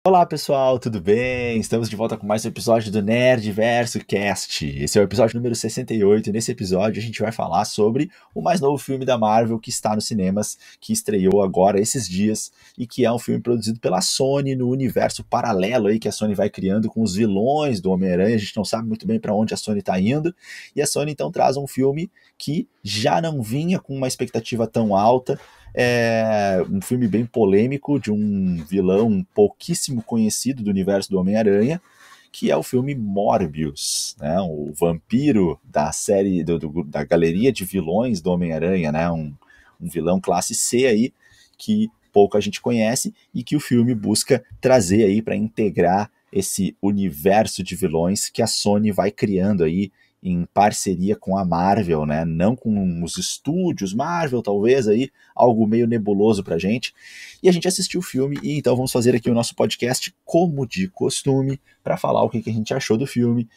Olá pessoal, tudo bem? Estamos de volta com mais um episódio do Nerdverso Cast. Esse é o episódio número 68 e nesse episódio a gente vai falar sobre o mais novo filme da Marvel que está nos cinemas, que estreou agora esses dias e que é um filme produzido pela Sony no universo paralelo aí que a Sony vai criando com os vilões do Homem-Aranha. A gente não sabe muito bem para onde a Sony está indo e a Sony então traz um filme que já não vinha com uma expectativa tão alta. É um filme bem polêmico de um vilão pouquíssimo conhecido do universo do Homem-Aranha, que é o filme Morbius, né? O vampiro da série, da galeria de vilões do Homem-Aranha, né? Um vilão classe C aí, que pouca gente conhece e que o filme busca trazer aí para integrar esse universo de vilões que a Sony vai criando aí em parceria com a Marvel, né? Não com os estúdios Marvel, talvez aí, algo meio nebuloso pra gente. E a gente assistiu o filme e então vamos fazer aqui o nosso podcast como de costume para falar o que a gente achou do filme,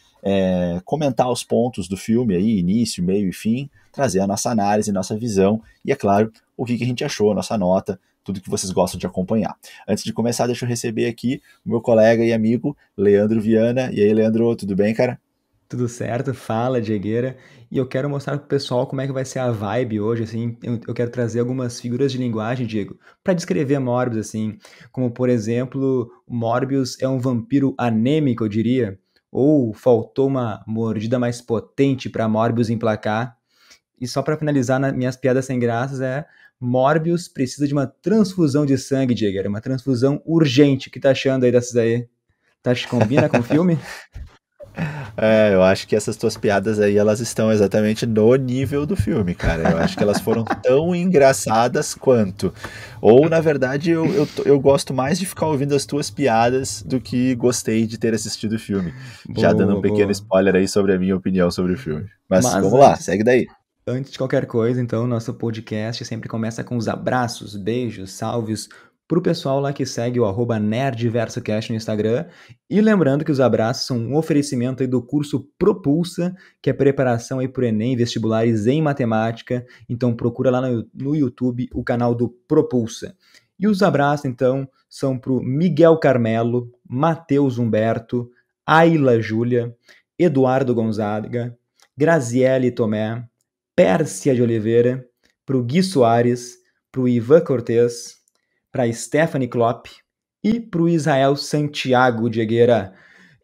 comentar os pontos do filme aí, início, meio e fim, trazer a nossa análise, nossa visão e, é claro, o que a gente achou, a nossa nota, tudo que vocês gostam de acompanhar. Antes de começar, deixa eu receber aqui o meu colega e amigo, Leandro Viana. E aí, Leandro, tudo bem, cara? Tudo certo? Fala, Diegueira. E eu quero mostrar pro pessoal como é que vai ser a vibe hoje, assim. Eu quero trazer algumas figuras de linguagem, Diego, para descrever Morbius, assim. Como, por exemplo, Morbius é um vampiro anêmico, eu diria. Ou faltou uma mordida mais potente para Morbius emplacar. E só para finalizar, minhas piadas sem graças Morbius precisa de uma transfusão de sangue, Diegueira. Uma transfusão urgente. O que tá achando aí dessas aí? Tá, te combina com o filme? Eu acho que essas tuas piadas aí, elas estão exatamente no nível do filme, cara. Eu acho que elas foram tão engraçadas quanto. Ou, na verdade, eu gosto mais de ficar ouvindo as tuas piadas do que gostei de ter assistido o filme. Já dando um Boa, pequeno boa. spoiler aí sobre a minha opinião sobre o filme. Mas Mas vamos lá, segue daí. antes de qualquer coisa, então, nosso podcast sempre começa com os abraços, beijos, salves pro pessoal lá que segue o @nerdversocast no Instagram. E lembrando que os abraços são um oferecimento aí do curso Propulsa, que é preparação aí pro Enem, vestibulares em matemática. Então procura lá no YouTube o canal do Propulsa. E os abraços, então, são pro Miguel Carmelo, Matheus Humberto, Ayla Júlia, Eduardo Gonzaga, Graziele Tomé, Pérsia de Oliveira, para o Gui Soares, para o Ivan Cortez, para a Stephanie Klopp e para o Israel Santiago Diegueira.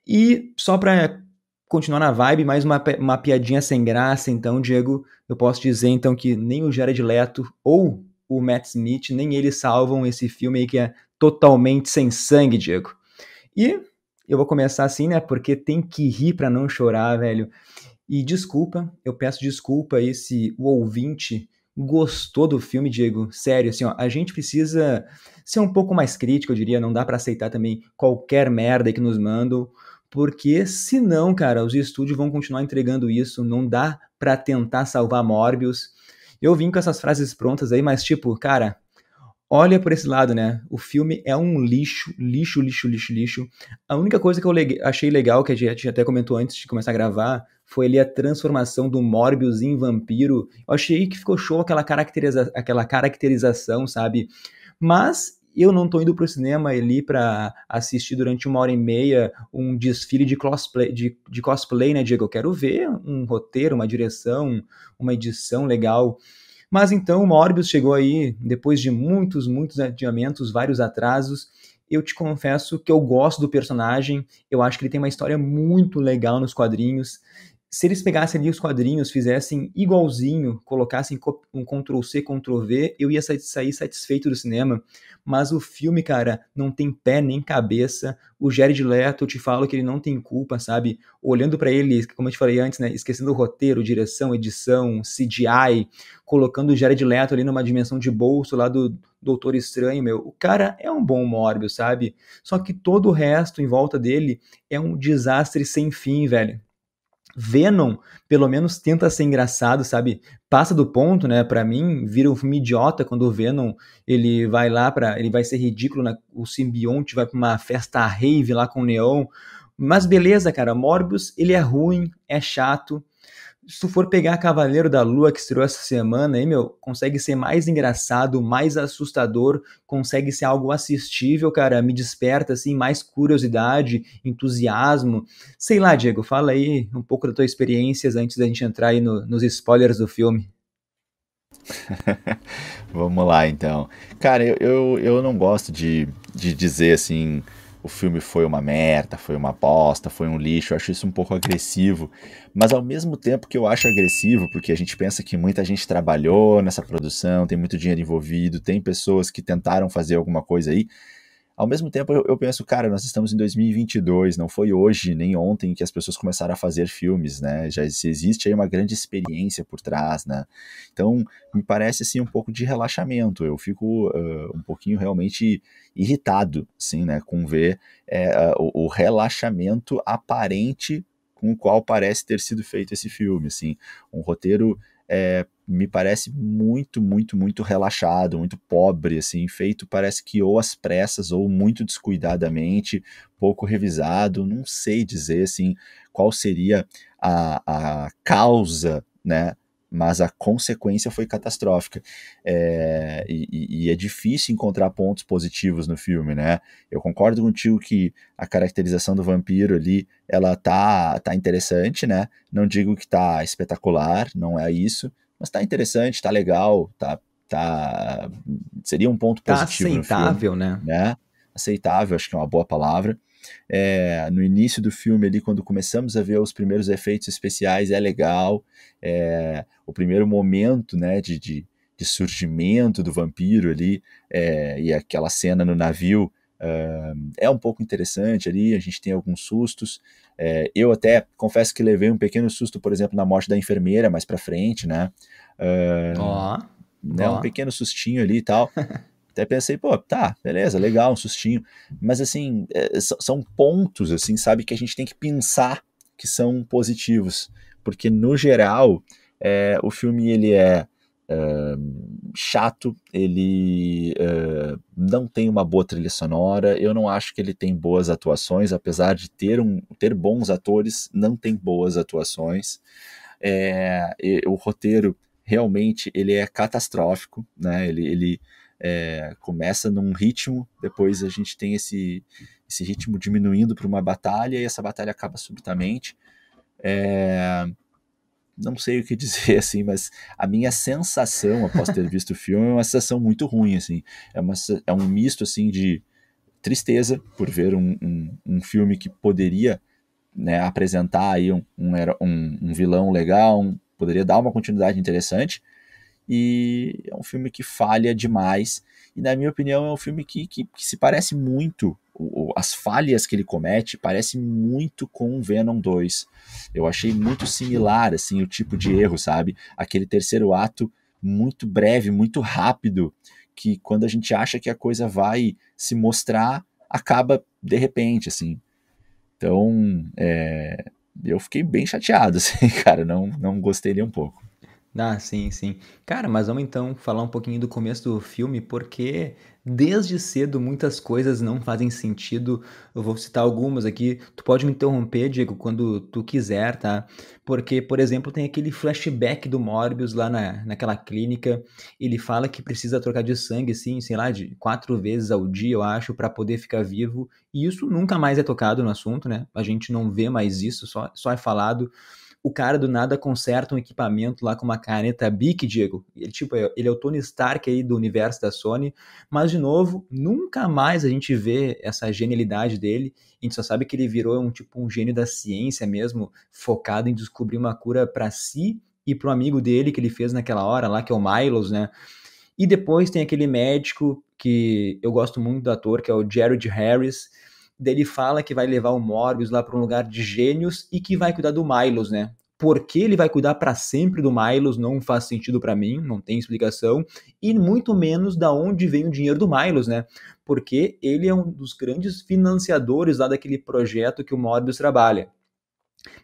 E só para continuar na vibe, mais uma piadinha sem graça, então, Diego, eu posso dizer então que nem o Jared Leto ou o Matt Smith, nem eles salvam esse filme aí que é totalmente sem sangue, Diego. E eu vou começar assim, né, porque tem que rir para não chorar, velho. E desculpa, eu peço desculpa aí se o ouvinte gostou do filme, Diego. Sério, assim, ó, a gente precisa ser um pouco mais crítico, eu diria. Não dá pra aceitar também qualquer merda que nos mandam, porque senão, cara, os estúdios vão continuar entregando isso. Não dá pra tentar salvar Morbius. Eu vim com essas frases prontas aí, mas tipo, cara, olha por esse lado, né? O filme é um lixo, lixo, lixo, lixo, lixo. A única coisa que eu achei legal, que a gente até comentou antes de começar a gravar, foi ali a transformação do Morbius em vampiro. Eu achei que ficou show aquela caracterização, sabe? Mas eu não tô indo pro cinema ali pra assistir durante 1h30 um desfile de cosplay, né, Diego? Eu quero ver um roteiro, uma direção, uma edição legal. Mas então o Morbius chegou aí depois de muitos, muitos adiamentos, vários atrasos. Eu te confesso que eu gosto do personagem, eu acho que ele tem uma história muito legal nos quadrinhos. Se eles pegassem ali os quadrinhos, fizessem igualzinho, colocassem um Ctrl+C, Ctrl+V, eu ia sair satisfeito do cinema. Mas o filme, cara, não tem pé nem cabeça. O Jared Leto, eu te falo que ele não tem culpa, sabe? Olhando pra ele, como eu te falei antes, né? Esquecendo o roteiro, direção, edição, CGI, colocando o Jared Leto ali numa dimensão de bolso lá do Doutor Estranho, meu. O cara é um bom Morbius, sabe? Só que todo o resto em volta dele é um desastre sem fim, velho. Venom, pelo menos tenta ser engraçado, sabe? Passa do ponto, né? Pra mim, vira um filme idiota quando o Venom ele vai lá para, ele vai ser ridículo, né? O simbionte vai pra uma festa rave lá com o Neon. Mas beleza, cara, Morbius, ele é ruim, é chato. se tu for pegar Cavaleiro da Lua, que estreou essa semana, aí, meu, consegue ser mais engraçado, mais assustador, consegue ser algo assistível, cara, me desperta, assim, mais curiosidade, entusiasmo. Sei lá, Diego, fala aí um pouco das tuas experiências antes da gente entrar aí nos spoilers do filme. Vamos lá, então. Cara, eu não gosto de dizer assim, o filme foi uma merda, foi uma bosta, foi um lixo. Eu acho isso um pouco agressivo. Mas ao mesmo tempo que eu acho agressivo, porque a gente pensa que muita gente trabalhou nessa produção, tem muito dinheiro envolvido, tem pessoas que tentaram fazer alguma coisa aí. Ao mesmo tempo, eu penso, cara, nós estamos em 2022, não foi hoje nem ontem que as pessoas começaram a fazer filmes, né? Já existe aí uma grande experiência por trás, né? Então, me parece, assim, um pouco de relaxamento. Eu fico um pouquinho realmente irritado, assim, né? Com ver o relaxamento aparente com o qual parece ter sido feito esse filme, assim. Um roteiro me parece muito, muito, muito relaxado, muito pobre, assim, feito parece que ou às pressas ou muito descuidadamente, pouco revisado, não sei dizer, assim, qual seria a causa, né, mas a consequência foi catastrófica. E é difícil encontrar pontos positivos no filme, né? Eu concordo contigo que a caracterização do vampiro ali, ela tá interessante, né? Não digo que tá espetacular, não é isso, mas tá interessante, tá legal, seria um ponto Tá positivo no filme, aceitável, né? né? Aceitável, acho que é uma boa palavra. No início do filme ali, quando começamos a ver os primeiros efeitos especiais, é legal. O primeiro momento, né, de surgimento do vampiro ali, e aquela cena no navio, é um pouco interessante ali, a gente tem alguns sustos. Eu até confesso que levei um pequeno susto, por exemplo, na morte da enfermeira mais pra frente, né? Ó, Né, um ó. pequeno sustinho ali e tal. Até pensei, pô, tá, beleza, legal, um sustinho. Mas assim, são pontos, assim, sabe, que a gente tem que pensar que são positivos. Porque, no geral, o filme ele é, chato, ele não tem uma boa trilha sonora, eu não acho que ele tem boas atuações, apesar de ter bons atores, não tem boas atuações. O roteiro realmente ele é catastrófico, né? Ele começa num ritmo, depois a gente tem esse ritmo diminuindo para uma batalha e essa batalha acaba subitamente. Não sei o que dizer assim, mas a minha sensação após ter visto o filme é uma sensação muito ruim, assim. É um misto assim de tristeza por ver um filme que poderia, né, apresentar aí um vilão legal, poderia dar uma continuidade interessante, e é um filme que falha demais, e na minha opinião é um filme que se parece muito, as falhas que ele comete parece muito com o Venom 2. Eu achei muito similar, assim, o tipo de erro, sabe? Aquele terceiro ato muito breve, muito rápido, que quando a gente acha que a coisa vai se mostrar, acaba de repente, assim. Então, eu fiquei bem chateado, assim, cara, não gostei nem um pouco. Ah, sim, sim. Cara, mas vamos então falar um pouquinho do começo do filme, porque desde cedo muitas coisas não fazem sentido. Eu vou citar algumas aqui. Tu pode me interromper, Diego, quando tu quiser, tá? Porque, por exemplo, tem aquele flashback do Morbius lá naquela clínica. Ele fala que precisa trocar de sangue, assim, sei lá, de 4 vezes ao dia, eu acho, para poder ficar vivo. E isso nunca mais é tocado no assunto, né? A gente não vê mais isso, só é falado. O cara do nada conserta um equipamento lá com uma caneta Bic, Diego. Ele, tipo, ele é o Tony Stark aí do universo da Sony, mas, de novo, nunca mais a gente vê essa genialidade dele. A gente só sabe que ele virou um gênio da ciência mesmo, focado em descobrir uma cura para si e pro amigo dele que ele fez naquela hora lá, que é o Milos, né? E depois tem aquele médico que eu gosto muito do ator, que é o Jared Harris. Daí ele fala que vai levar o Morbius lá para um lugar de gênios e que vai cuidar do Milos, né? Por que ele vai cuidar para sempre do Milos não faz sentido para mim, não tem explicação, e muito menos da onde vem o dinheiro do Milos, né? Porque ele é um dos grandes financiadores lá daquele projeto que o Morbius trabalha.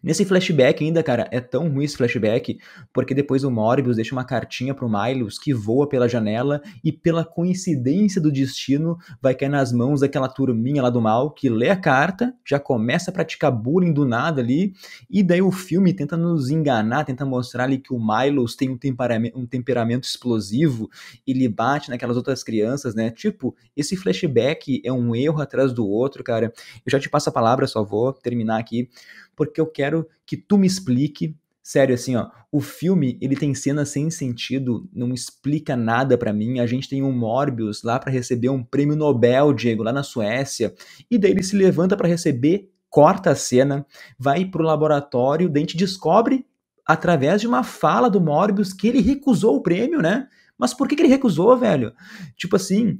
Nesse flashback ainda, cara, é tão ruim esse flashback, porque depois o Morbius deixa uma cartinha pro Miles que voa pela janela e pela coincidência do destino vai cair nas mãos daquela turminha lá do mal que lê a carta, já começa a praticar bullying do nada ali, e daí o filme tenta nos enganar, tenta mostrar ali que o Miles tem um temperamento explosivo, ele bate naquelas outras crianças, né? Tipo, esse flashback é um erro atrás do outro, cara. Eu já te passo a palavra, só vou terminar aqui porque eu quero que tu me explique, sério, assim, ó, o filme, ele tem cenas sem sentido, não explica nada pra mim, a gente tem um Morbius lá pra receber um prêmio Nobel, Diego, lá na Suécia, e daí ele se levanta pra receber, corta a cena, vai pro laboratório, daí a gente descobre, através de uma fala do Morbius, que ele recusou o prêmio, né? Mas por que ele recusou, velho? Tipo assim,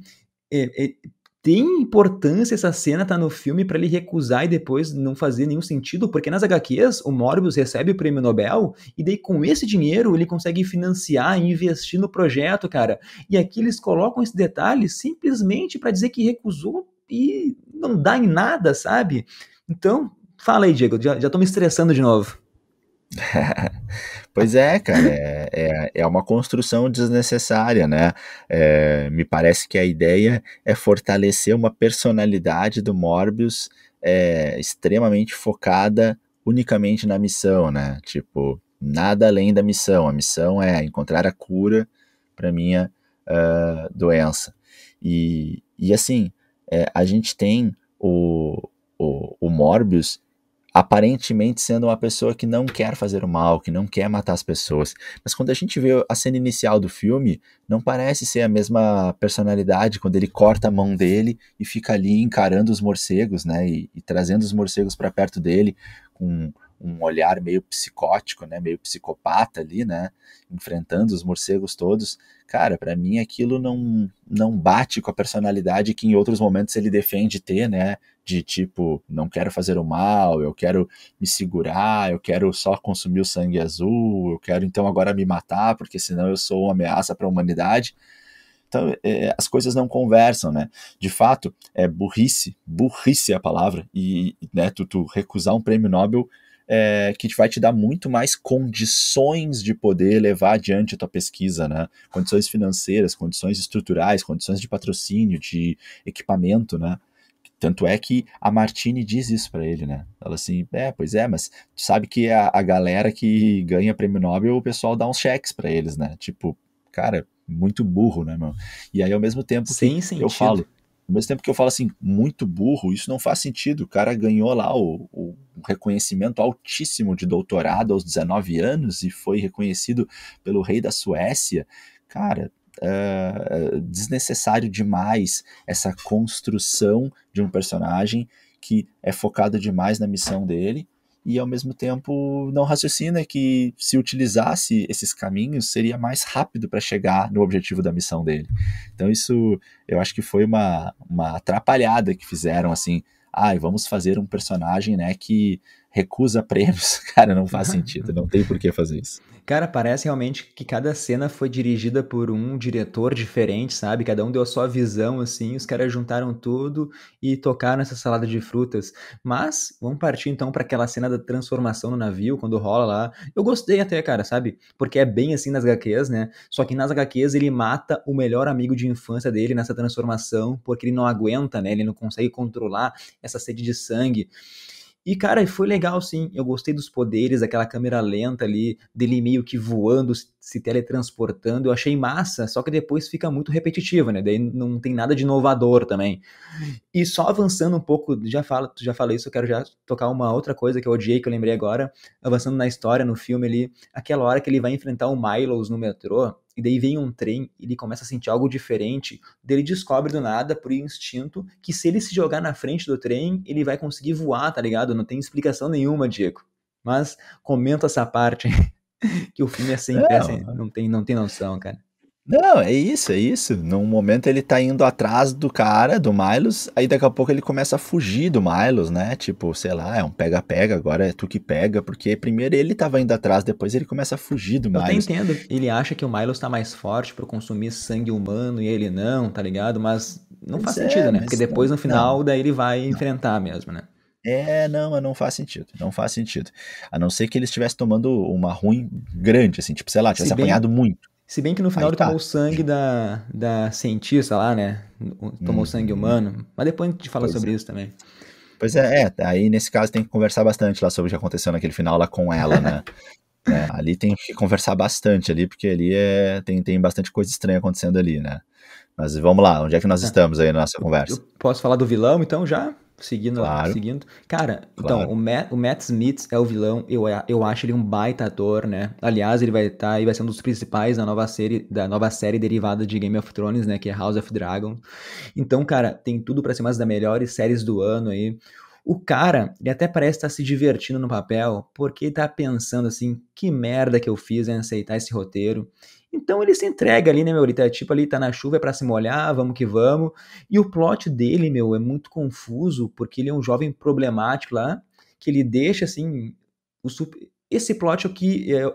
é, tem importância essa cena tá no filme pra ele recusar e depois não fazer nenhum sentido, porque nas HQs o Morbius recebe o prêmio Nobel e daí com esse dinheiro ele consegue financiar e investir no projeto, cara. E aqui eles colocam esse detalhe simplesmente pra dizer que recusou e não dá em nada, sabe? Então, fala aí, Diego, já tô me estressando de novo. Pois é, cara, é uma construção desnecessária, né? Me parece que a ideia é fortalecer uma personalidade do Morbius extremamente focada unicamente na missão, né? Tipo, nada além da missão. A missão é encontrar a cura para minha doença. E assim, a gente tem o Morbius aparentemente sendo uma pessoa que não quer fazer o mal, que não quer matar as pessoas. Mas quando a gente vê a cena inicial do filme, não parece ser a mesma personalidade quando ele corta a mão dele e fica ali encarando os morcegos, né? E trazendo os morcegos para perto dele com um olhar meio psicótico, né? Meio psicopata ali, né? Enfrentando os morcegos todos. Cara, para mim aquilo não bate com a personalidade que em outros momentos ele defende ter, né? De tipo, não quero fazer o mal, eu quero me segurar, eu quero só consumir o sangue azul, eu quero então agora me matar, porque senão eu sou uma ameaça para a humanidade. Então, as coisas não conversam, né? De fato, é burrice é a palavra, e né, tu recusar um prêmio Nobel que vai te dar muito mais condições de poder levar adiante a tua pesquisa, né? Condições financeiras, condições estruturais, condições de patrocínio, de equipamento, né? Tanto é que a Martini diz isso pra ele, né? Ela assim, pois é, mas tu sabe que a galera que ganha prêmio Nobel, o pessoal dá uns cheques pra eles, né? Tipo, cara, muito burro, né, meu? E aí, ao mesmo tempo que Sem eu sentido. falo, ao mesmo tempo que eu falo assim, muito burro, isso não faz sentido. O cara ganhou lá o reconhecimento altíssimo de doutorado aos 19 anos e foi reconhecido pelo rei da Suécia. Cara, desnecessário demais essa construção de um personagem que é focado demais na missão dele e ao mesmo tempo não raciocina que se utilizasse esses caminhos seria mais rápido para chegar no objetivo da missão dele. Então isso eu acho que foi uma atrapalhada que fizeram assim, vamos fazer um personagem, né, que recusa prêmios. Cara, não faz sentido, não tem por que fazer isso. Cara, parece realmente que cada cena foi dirigida por um diretor diferente, sabe? Cada um deu a sua visão, assim, os caras juntaram tudo e tocaram essa salada de frutas. Mas, vamos partir então para aquela cena da transformação no navio, quando rola lá. Eu gostei até, cara, sabe? Porque é bem assim nas HQs, né? Só que nas HQs ele mata o melhor amigo de infância dele nessa transformação, porque ele não aguenta, né? Ele não consegue controlar essa sede de sangue. E, cara, foi legal, sim. Eu gostei dos poderes, aquela câmera lenta ali, dele meio que voando, se teletransportando. Eu achei massa, só que depois fica muito repetitivo, né? Daí não tem nada de inovador também. E só avançando um pouco, tu já falou isso, eu quero já tocar uma outra coisa que eu odiei, que eu lembrei agora. Avançando na história, no filme ali, aquela hora que ele vai enfrentar o Milos no metrô, e daí vem um trem, e ele começa a sentir algo diferente, daí ele descobre do nada, por instinto, que se ele se jogar na frente do trem, ele vai conseguir voar, tá ligado? Não tem explicação nenhuma, Diego. Mas comenta essa parte, que o filme é sempre assim, Não, não tem noção, cara. não, é isso, é isso. Num momento ele tá indo atrás do cara, do Milos, aí daqui a pouco ele começa a fugir do Milos, né? Tipo, sei lá, é um pega-pega, agora é tu que pega, porque primeiro ele tava indo atrás, depois ele começa a fugir do Eu até Milos. entendo. Ele acha que o Milos tá mais forte por consumir sangue humano e ele não, tá ligado? Mas não faz Pois sentido, é, né? Porque mas depois no não, final daí ele vai não. enfrentar mesmo, né? Não, mas não faz sentido, não faz sentido. A não ser que ele estivesse tomando uma ruim grande, assim, tipo, sei lá, Se tivesse bem, apanhado muito. se bem que no final Aí ele tomou tá. o sangue da cientista lá, né? Tomou sangue Uhum. humano. Mas depois a gente fala Pois sobre é. isso também. Pois aí nesse caso tem que conversar bastante lá sobre o que aconteceu naquele final lá com ela, né? Ali tem que conversar bastante ali, porque ali tem bastante coisa estranha acontecendo ali, né? Mas vamos lá, onde é que nós Ah, estamos aí na nossa eu conversa? posso falar do vilão, então, já? Seguindo, Claro, seguindo. Cara, então, claro. O Matt Smith é o vilão. Eu acho ele um baita ator, né? Aliás, ele vai estar e vai ser um dos principais da nova série derivada de Game of Thrones, né? Que é House of Dragon. Então, cara, tem tudo pra ser uma das melhores séries do ano aí. O cara, ele até parece estar se divertindo no papel, porque ele tá pensando assim, que merda que eu fiz em aceitar esse roteiro. Então ele se entrega ali, né, meu? Ele tá tipo ali, tá na chuva, é pra se molhar, vamos que vamos. E o plot dele, meu, é muito confuso, porque ele é um jovem problemático lá, que ele deixa assim. Esse plot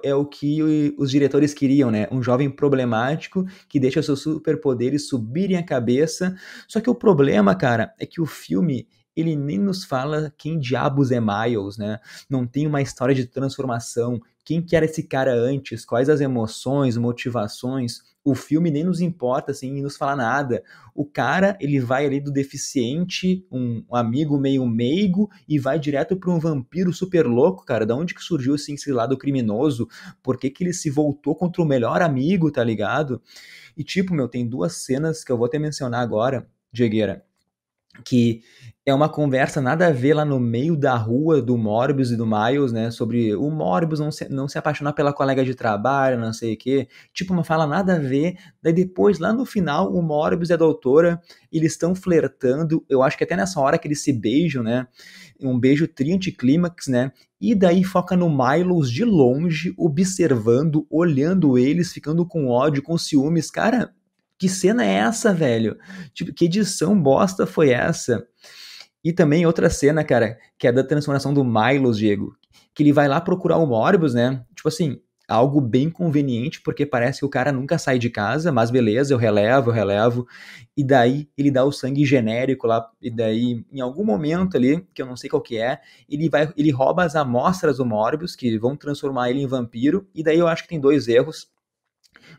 é o que os diretores queriam, né? Um jovem problemático que deixa seus superpoderes subirem a cabeça. Só que o problema, cara, é que o filme ele nem nos fala quem diabos é Miles, né? Não tem uma história de transformação. Quem que era esse cara antes? Quais as emoções, motivações? O filme nem nos importa, assim, nem nos fala nada. O cara, ele vai ali do deficiente, um amigo meio meigo, e vai direto para um vampiro super louco, cara. Da onde que surgiu, assim, esse lado criminoso? Por que que ele se voltou contra o melhor amigo, tá ligado? E, tipo, meu, tem duas cenas que eu vou até mencionar agora, Diegueira, que é uma conversa nada a ver lá no meio da rua do Morbius e do Miles, né? Sobre o Morbius não se apaixonar pela colega de trabalho, não sei o quê. Tipo, uma fala nada a ver. Daí depois, lá no final, o Morbius e a doutora, eles estão flertando. Eu acho que até nessa hora que eles se beijam, né? Um beijo tri-anticlímax, né? E daí foca no Miles de longe, observando, olhando eles, ficando com ódio, com ciúmes. Cara, que cena é essa, velho? Tipo, que edição bosta foi essa? E também outra cena, cara, que é da transformação do Milos, Diego, que ele vai lá procurar o Morbius, né? Tipo assim, algo bem conveniente, porque parece que o cara nunca sai de casa, mas beleza, eu relevo. E daí ele dá o sangue genérico lá, e daí, em algum momento ali, que eu não sei qual que é, ele rouba as amostras do Morbius, que vão transformar ele em vampiro, e daí eu acho que tem dois erros.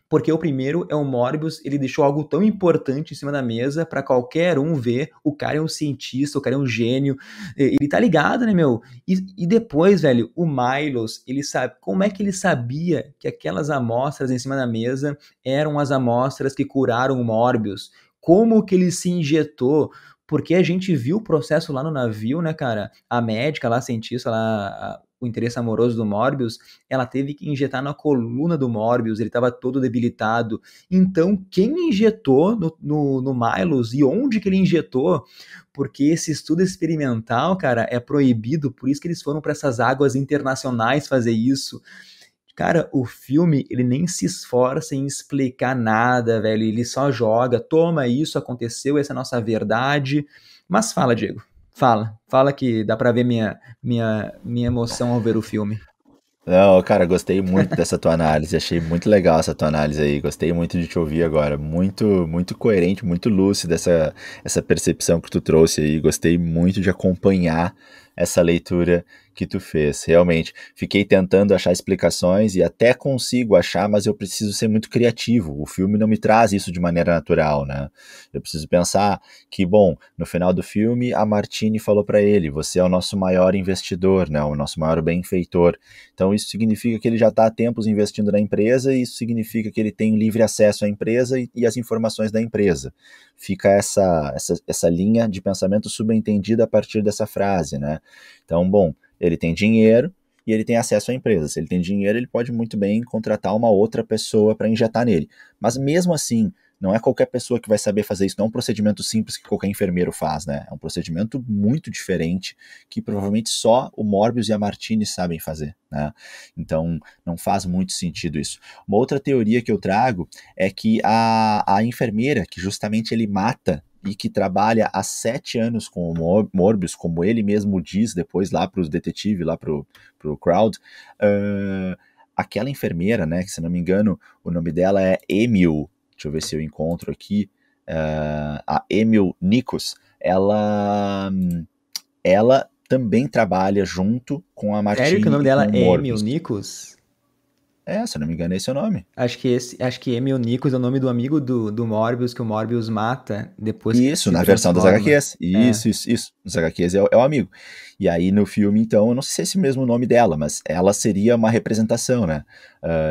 Porque o primeiro é o Morbius, ele deixou algo tão importante em cima da mesa para qualquer um ver. O cara é um cientista, o cara é um gênio. Ele tá ligado, né, meu? E depois, velho, o Milos, ele sabe. Como é que ele sabia que aquelas amostras em cima da mesa eram as amostras que curaram o Morbius? Como que ele se injetou? Porque a gente viu o processo lá no navio, né, cara? A médica lá, a cientista lá, o interesse amoroso do Morbius, ela teve que injetar na coluna do Morbius, ele estava todo debilitado. Então, quem injetou no Milos e onde que ele injetou? Porque esse estudo experimental, cara, é proibido, por isso que eles foram para essas águas internacionais fazer isso. Cara, o filme, ele nem se esforça em explicar nada, velho. Ele só joga, toma, isso aconteceu, essa é a nossa verdade. Mas fala, Diego. Fala que dá pra ver minha emoção ao ver o filme. Não, cara, gostei muito dessa tua análise, achei muito legal essa tua análise aí, gostei muito de te ouvir agora, muito, muito coerente, muito lúcida essa percepção que tu trouxe aí, gostei muito de acompanhar essa leitura que tu fez, realmente. Fiquei tentando achar explicações e até consigo achar, mas eu preciso ser muito criativo, o filme não me traz isso de maneira natural, né? Eu preciso pensar que, bom, no final do filme, a Martine falou para ele, você é o nosso maior investidor, né, o nosso maior benfeitor. Então isso significa que ele já está há tempos investindo na empresa e isso significa que ele tem livre acesso à empresa e às informações da empresa. Fica essa linha de pensamento subentendida a partir dessa frase, né? Então, bom, ele tem dinheiro e ele tem acesso à empresa. Se ele tem dinheiro, ele pode muito bem contratar uma outra pessoa para injetar nele. Mas mesmo assim, não é qualquer pessoa que vai saber fazer isso, não é um procedimento simples que qualquer enfermeiro faz, né? É um procedimento muito diferente que provavelmente só o Morbius e a Martini sabem fazer, né? Então não faz muito sentido isso. Uma outra teoria que eu trago é que a enfermeira que justamente ele mata e que trabalha há 7 anos com o Morbius, como ele mesmo diz depois lá para os detetives, lá para o crowd, aquela enfermeira, né, que se não me engano o nome dela é Emil, deixa eu ver se eu encontro aqui, a Emil Nikos, ela também trabalha junto com a Sério que o Martini nome e com dela o é Emil Morbius. Nichols? Se eu não me engano, esse é o nome. Acho que Emil Nichols é o nome do amigo do Morbius, que o Morbius mata depois que ele Isso, se na versão das transforma. HQs. Isso. Nos HQs é o amigo. E aí no filme, então, eu não sei se é esse mesmo nome dela, mas ela seria uma representação, né?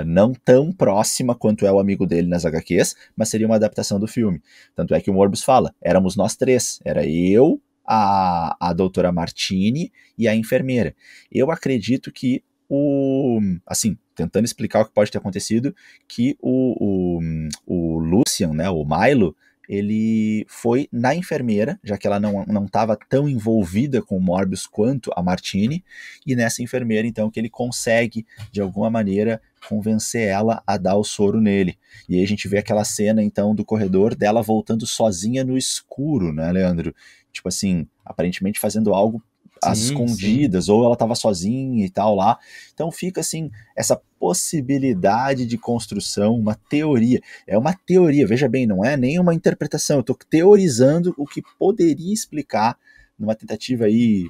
Não tão próxima quanto é o amigo dele nas HQs, mas seria uma adaptação do filme. Tanto é que o Morbius fala, éramos nós três. Era eu, a doutora Martini e a enfermeira. Eu acredito que assim, tentando explicar o que pode ter acontecido, que o Lucian, né, o Milo, ele foi na enfermeira, já que ela não estava tão envolvida com o Morbius quanto a Martini, e nessa enfermeira, então, que ele consegue, de alguma maneira, convencer ela a dar o soro nele. E aí a gente vê aquela cena, então, do corredor dela voltando sozinha no escuro, né, Leandro? Tipo assim, aparentemente fazendo algo às Sim, sim. escondidas, ou ela estava sozinha e tal lá. Então fica assim, essa possibilidade de construção, uma teoria. É uma teoria, veja bem, não é nem uma interpretação. Eu estou teorizando o que poderia explicar numa tentativa aí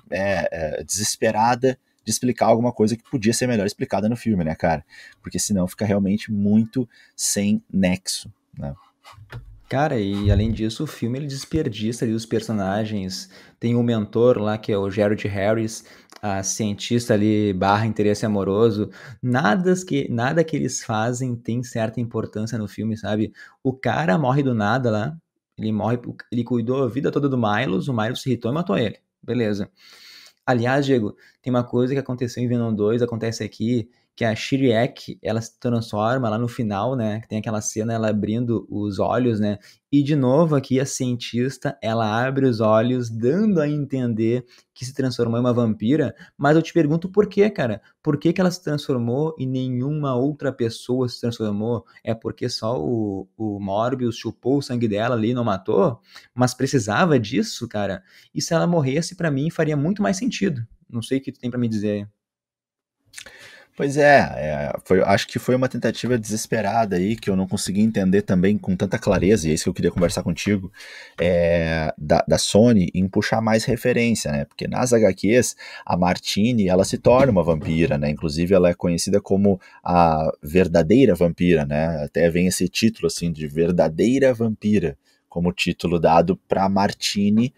desesperada de explicar alguma coisa que podia ser melhor explicada no filme, né, cara? Porque senão fica realmente muito sem nexo, né? Cara, e além disso, o filme ele desperdiça ali os personagens. Tem um mentor lá, que é o Jared Harris, a cientista ali barra interesse amoroso. Nada que eles fazem tem certa importância no filme, sabe? O cara morre do nada lá. Ele morre, ele cuidou a vida toda do Milos, o Milos se irritou e matou ele. Beleza. Aliás, Diego, tem uma coisa que aconteceu em Venom 2, acontece aqui, que a Shiriek, ela se transforma lá no final, né? Que tem aquela cena, ela abrindo os olhos, né? E de novo aqui a cientista, ela abre os olhos, dando a entender que se transformou em uma vampira. Mas eu te pergunto por quê, cara? Por que que ela se transformou e nenhuma outra pessoa se transformou? É porque só o Morbius chupou o sangue dela ali e não matou? Mas precisava disso, cara? E se ela morresse, pra mim, faria muito mais sentido. Não sei o que tu tem pra me dizer. Pois acho que foi uma tentativa desesperada aí, que eu não consegui entender também com tanta clareza, e é isso que eu queria conversar contigo, da Sony, em puxar mais referência, né? Porque nas HQs, a Martini, ela se torna uma vampira, né? Inclusive, ela é conhecida como a verdadeira vampira, né? Até vem esse título, assim, de verdadeira vampira, como título dado para Martini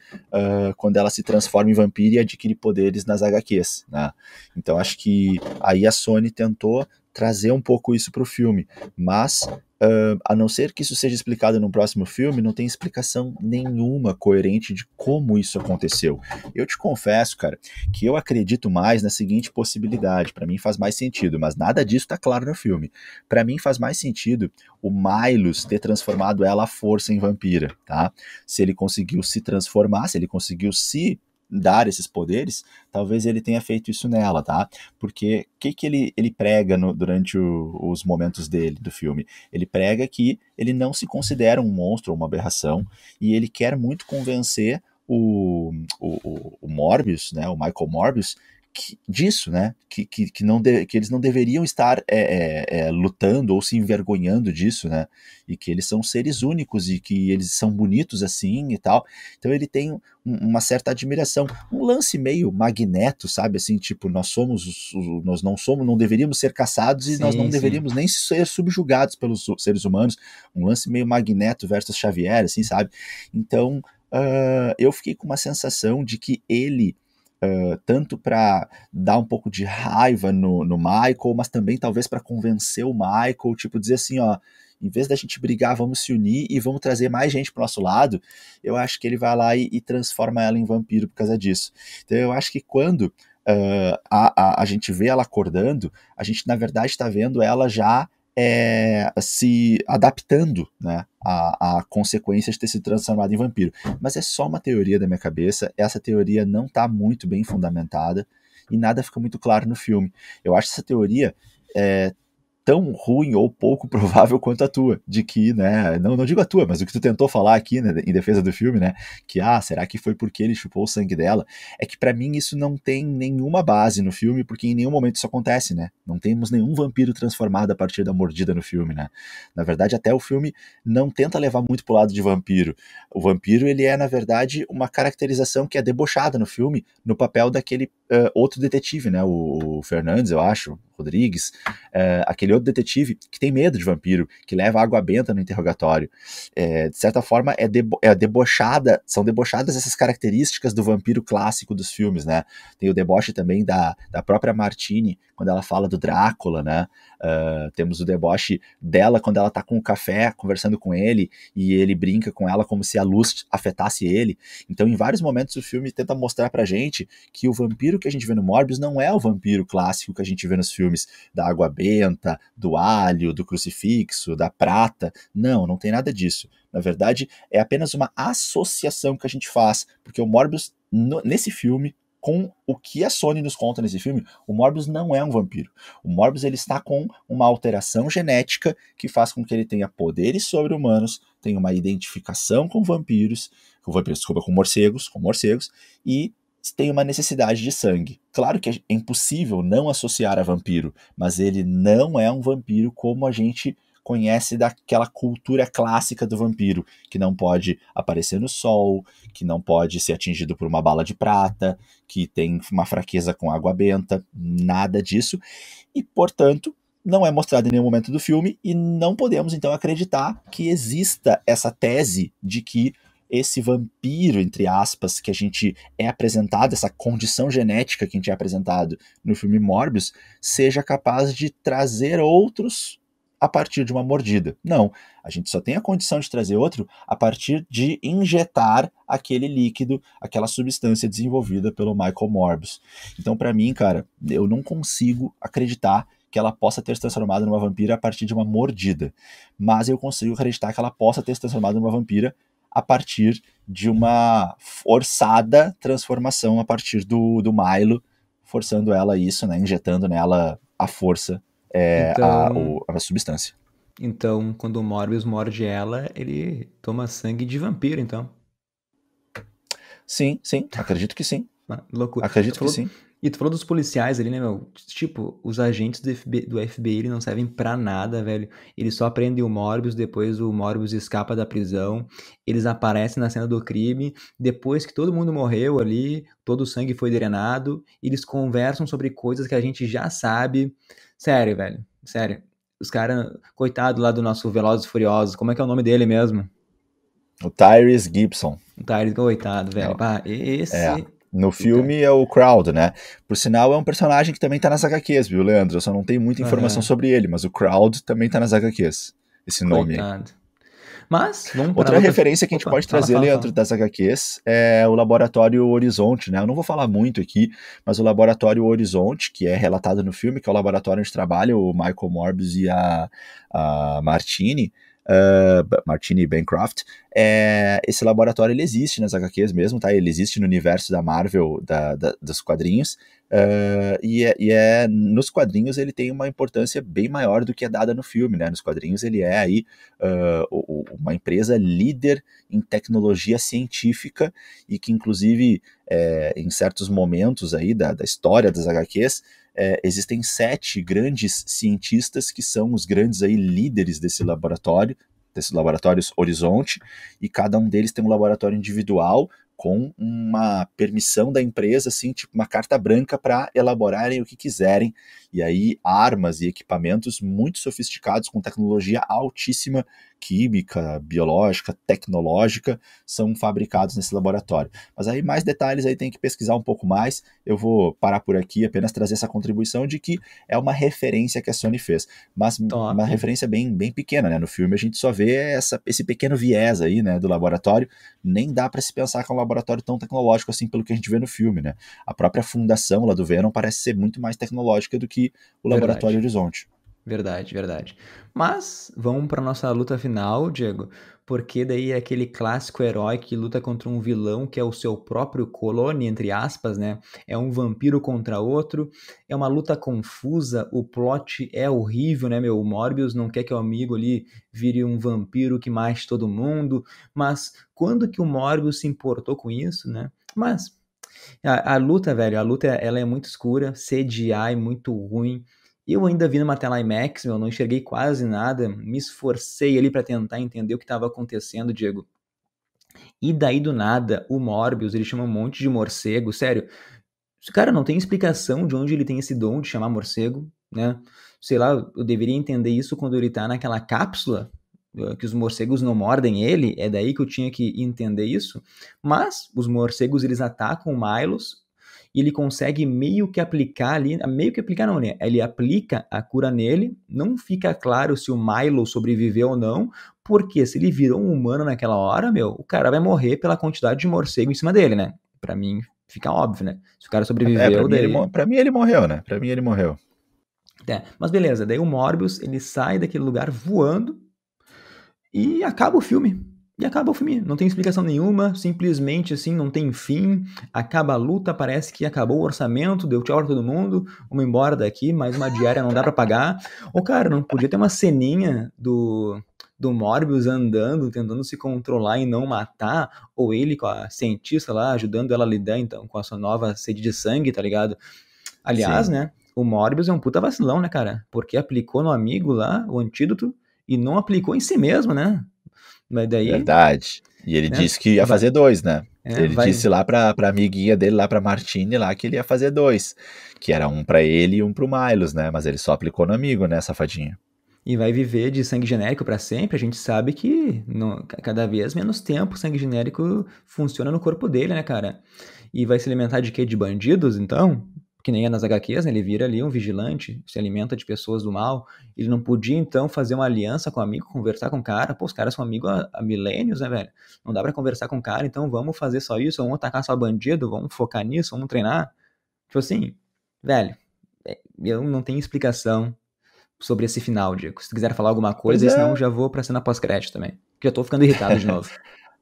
quando ela se transforma em vampira e adquire poderes nas HQs, né? Então acho que aí a Sony tentou trazer um pouco isso para o filme, mas a não ser que isso seja explicado no próximo filme, não tem explicação nenhuma coerente de como isso aconteceu. Eu te confesso, cara, que eu acredito mais na seguinte possibilidade. Para mim faz mais sentido, mas nada disso está claro no filme. Para mim faz mais sentido o Milos ter transformado ela à força em vampira, tá? Se ele conseguiu se transformar, se ele conseguiu se dar esses poderes, talvez ele tenha feito isso nela, tá? Porque o que ele prega durante os momentos dele, do filme? Ele prega que ele não se considera um monstro ou uma aberração, e ele quer muito convencer o Morbius, né, o Michael Morbius, disso, né? Que eles não deveriam estar lutando ou se envergonhando disso, né? E que eles são seres únicos e que eles são bonitos assim e tal. Então ele tem uma certa admiração, um lance meio Magneto, sabe? Assim, tipo, nós não somos, não deveríamos ser caçados e nós não Sim, sim. deveríamos nem ser subjugados pelos seres humanos. Um lance meio Magneto versus Xavier, assim, sabe? Então eu fiquei com uma sensação de que ele tanto para dar um pouco de raiva no Michael, mas também talvez para convencer o Michael, tipo, dizer assim, ó, em vez da gente brigar, vamos se unir e vamos trazer mais gente pro nosso lado. Eu acho que ele vai lá e transforma ela em vampiro por causa disso. Então eu acho que quando a gente vê ela acordando, a gente na verdade está vendo ela já se adaptando, né, à consequência de ter se transformado em vampiro. Mas é só uma teoria da minha cabeça, essa teoria não está muito bem fundamentada e nada fica muito claro no filme. Eu acho essa teoria tão ruim ou pouco provável quanto a tua, de que, né, não digo a tua, mas o que tu tentou falar aqui, né, em defesa do filme, né, que, será que foi porque ele chupou o sangue dela? É que pra mim isso não tem nenhuma base no filme, porque em nenhum momento isso acontece, né, não temos nenhum vampiro transformado a partir da mordida no filme, né, na verdade até o filme não tenta levar muito pro lado de vampiro, o vampiro ele é na verdade uma caracterização que é debochada no filme, no papel daquele outro detetive, né, o Fernandes, eu acho, Rodrigues, aquele outro detetive que tem medo de vampiro, que leva água benta no interrogatório. De certa forma, são debochadas essas características do vampiro clássico dos filmes, né? Tem o deboche também da própria Martini, quando ela fala do Drácula, né? Temos o deboche dela quando ela tá com o café, conversando com ele, e ele brinca com ela como se a luz afetasse ele. Então, em vários momentos, o filme tenta mostrar pra gente que o vampiro que a gente vê no Morbius não é o vampiro clássico que a gente vê nos filmes da água benta, do alho, do crucifixo, da prata. Não tem nada disso. Na verdade, é apenas uma associação que a gente faz, porque o Morbius, nesse filme, com o que a Sony nos conta nesse filme, o Morbius não é um vampiro. O Morbius ele está com uma alteração genética que faz com que ele tenha poderes sobre-humanos, tenha uma identificação com com morcegos, e tem uma necessidade de sangue. Claro que é impossível não associar a vampiro, mas ele não é um vampiro como a gente conhece daquela cultura clássica do vampiro, que não pode aparecer no sol, que não pode ser atingido por uma bala de prata, que tem uma fraqueza com água benta, nada disso, e, portanto, não é mostrado em nenhum momento do filme, e não podemos, então, acreditar que exista essa tese de que esse vampiro, entre aspas, que a gente é apresentado, essa condição genética que a gente é apresentado no filme Morbius, seja capaz de trazer outros a partir de uma mordida. Não, a gente só tem a condição de trazer outro a partir de injetar aquele líquido, aquela substância desenvolvida pelo Michael Morbius. Então, pra mim, cara, eu não consigo acreditar que ela possa ter se transformado numa vampira a partir de uma mordida, mas eu consigo acreditar que ela possa ter se transformado numa vampira a partir de uma forçada transformação a partir do Milo, forçando ela a isso, né, injetando nela a força, a substância. Então, quando o Morbius morde ela, ele toma sangue de vampiro, então. Sim, acredito que sim. Loucura. Acredito que sim. E tu falou dos policiais ali, né, meu? Tipo, os agentes do FBI eles não servem pra nada, velho. Eles só prendem o Morbius, depois o Morbius escapa da prisão. Eles aparecem na cena do crime. Depois que todo mundo morreu ali, todo o sangue foi drenado. Eles conversam sobre coisas que a gente já sabe. Sério, velho. Sério. Os caras, coitado lá do nosso Velozes e Furiosos, como é que é o nome dele mesmo? O Tyrese Gibson. O Tyrese, coitado, velho. No filme é o Crowd, né? Por sinal, é um personagem que também tá nas HQs, viu, Leandro? Eu só não tenho muita informação sobre ele, mas o Crowd também tá nas HQs. Esse nome aí. Mas, vamos Outra referência que a gente pode trazer, Leandro, das HQs é o Laboratório Horizonte, né? Eu não vou falar muito aqui, mas o Laboratório Horizonte, que é relatado no filme, que é o laboratório onde trabalha o Michael Morbius e a Martini, Martini Bancroft, esse laboratório ele existe nas HQs mesmo, tá? Ele existe no universo da Marvel, dos quadrinhos, nos quadrinhos ele tem uma importância bem maior do que é dada no filme, né? Nos quadrinhos ele é aí uma empresa líder em tecnologia científica e que inclusive em certos momentos aí da história das HQs existem 7 grandes cientistas que são os grandes aí líderes desses laboratórios Horizonte, e cada um deles tem um laboratório individual com uma permissão da empresa, assim, tipo uma carta branca para elaborarem o que quiserem, e aí armas e equipamentos muito sofisticados com tecnologia altíssima, química, biológica, tecnológica, são fabricados nesse laboratório. Mas aí mais detalhes aí tem que pesquisar um pouco mais, eu vou parar por aqui, apenas trazer essa contribuição de que é uma referência que a Sony fez, mas uma referência bem, bem pequena, né? No filme a gente só vê esse pequeno viés aí, né, do laboratório, nem dá para se pensar que é um laboratório tão tecnológico assim pelo que a gente vê no filme, né? A própria fundação lá do Venom parece ser muito mais tecnológica do que o Laboratório Horizonte. Verdade, verdade. Mas vamos para nossa luta final, Diego, porque daí é aquele clássico herói que luta contra um vilão que é o seu próprio clone, entre aspas, né? É um vampiro contra outro, é uma luta confusa, o plot é horrível, né, meu? O Morbius não quer que o amigo ali vire um vampiro que mate todo mundo, mas quando que o Morbius se importou com isso, né? Mas a luta, velho, a luta ela é muito escura, CGI muito ruim. Eu ainda vi numa tela IMAX, meu, não enxerguei quase nada, me esforcei ali pra tentar entender o que estava acontecendo, Diego. E daí do nada, o Morbius, ele chama um monte de morcego, sério. Esse cara não tem explicação de onde ele tem esse dom de chamar morcego, né? Sei lá, eu deveria entender isso quando ele tá naquela cápsula, que os morcegos não mordem ele, é daí que eu tinha que entender isso. Mas os morcegos, eles atacam o Milos e ele consegue meio que aplicar ali, meio que aplicar não, né? Ele aplica a cura nele, não fica claro se o Milo sobreviveu ou não, porque se ele virou um humano naquela hora, meu, o cara vai morrer pela quantidade de morcego em cima dele, né? Pra mim, fica óbvio, né? Se o cara sobreviveu, daí... Pra mim ele morreu, né? Pra mim ele morreu. É, mas beleza, daí o Morbius, ele sai daquele lugar voando e acaba o filme. E acaba o filme, não tem explicação nenhuma, simplesmente assim, não tem fim, acaba a luta, parece que acabou o orçamento, deu tchau pra todo mundo, vamos embora daqui, mais uma diária não dá pra pagar. Ô cara, não podia ter uma ceninha do Morbius andando, tentando se controlar e não matar, ou ele com a cientista lá, ajudando ela a lidar então com a sua nova sede de sangue, tá ligado? Aliás, Sim, né, o Morbius é um puta vacilão, né, cara? Porque aplicou no amigo lá o antídoto e não aplicou em si mesmo, né? Mas daí, verdade. E ele né, disse que ia fazer dois, né? Ele vai, disse lá pra amiguinha dele, lá pra Martine, lá que ele ia fazer dois. Que era um pra ele e um pro Milos, né? Mas ele só aplicou no amigo, né, safadinho? e vai viver de sangue genérico pra sempre. A gente sabe que cada vez menos tempo o sangue genérico funciona no corpo dele, né, cara? E vai se alimentar de quê? De bandidos, então? Que nem é nas HQs, né? Ele vira ali um vigilante, se alimenta de pessoas do mal. Ele não podia, então, fazer uma aliança com o amigo, conversar com o cara. Pô, os caras são amigos há milênios, né, velho? Não dá pra conversar com o cara, então vamos fazer só isso, vamos atacar só bandido, vamos focar nisso, vamos treinar. Tipo assim, velho, eu não tenho explicação sobre esse final, Diego. Se tu quiser falar alguma Pois coisa, senão é. já vou pra cena pós-crédito também. Porque eu tô ficando irritado de novo.